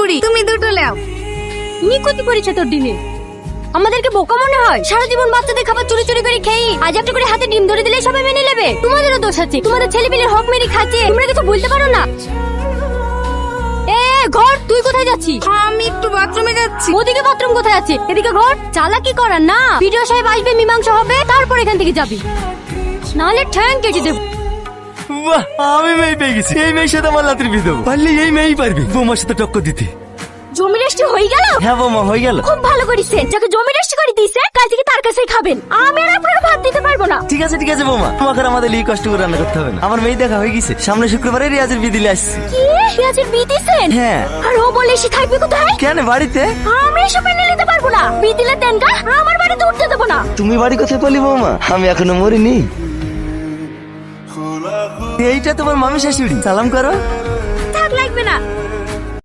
বুড়ি, তুমি দুটো নাও। নিকুতি করেছে তোর দিনে। আমাদেরকে বোকা মনে হয়? সারা জীবন বাচ্চাদের খাবার চুরি চুরি করে খেয়ে আজ একটা করে হাতে ডিম ধরে দিলে সবাই মেনে নেবে। তোমাদেরও দোষ আছে, তোমাদের ছেলেপিলের হক মেরে খাচ্ছে, তোমরা কিছু বলতে পারো না। ঘর, তুই কোথায় যাচ্ছিস? আমি একটু বাথরুমে যাচ্ছি। ওদিকে বাথরুম কোথায় আছে? এদিকে ঘর। চালাকি করার না, ভিডিও সাহেব আসবে, মীমাংসা হবে, তারপর এখান থেকে যাবি, নাহলে ঠ্যাং কেটে দেব। বাহ, আমি মেয়ে পেয়ে গেছি। এই মেয়ের সাথে আমার লাতির বিয়ে দেবো। পারলে এই মেয়েই পারবি বৌমার সাথে টক্কর দিতে। জমি রেস্টি হয়ে গেল? হ্যাঁ বৌমা, হয়ে গেল। খুব ভালো করেছেন। যাকে জমি রেস্টি করে দিয়েছে কাল থেকে তার কাছেই খাবেন। আমি আর আপনাকে ভাত দিতে পারবো না। ঠিক আছে বৌমা, তোমাকে আর আমাদের এই কষ্ট করে রান্না করতে হবে না। আমার মেয়ে দেখা হয়ে গেছে, সামনে শুক্রবারে রিয়াজের বিয়ে দিলে আসছি। কি পেঁয়াজের বিয়ে দিয়েছেন? হ্যাঁ। আর ও বলে সে থাকবে কোথায়? কেন, বাড়িতে? আমি এসব মেনে নিতে পারবো না। বিয়ে দিলে দেন গা, আমার বাড়িতে উঠতে দেবো না। তুমি বাড়ি কোথায় পেলি বৌমা? আমি এখনো মরিনি। এইটা তোমার মামি শাশুড়ি, সালাম করো। থাক, লাগবে না।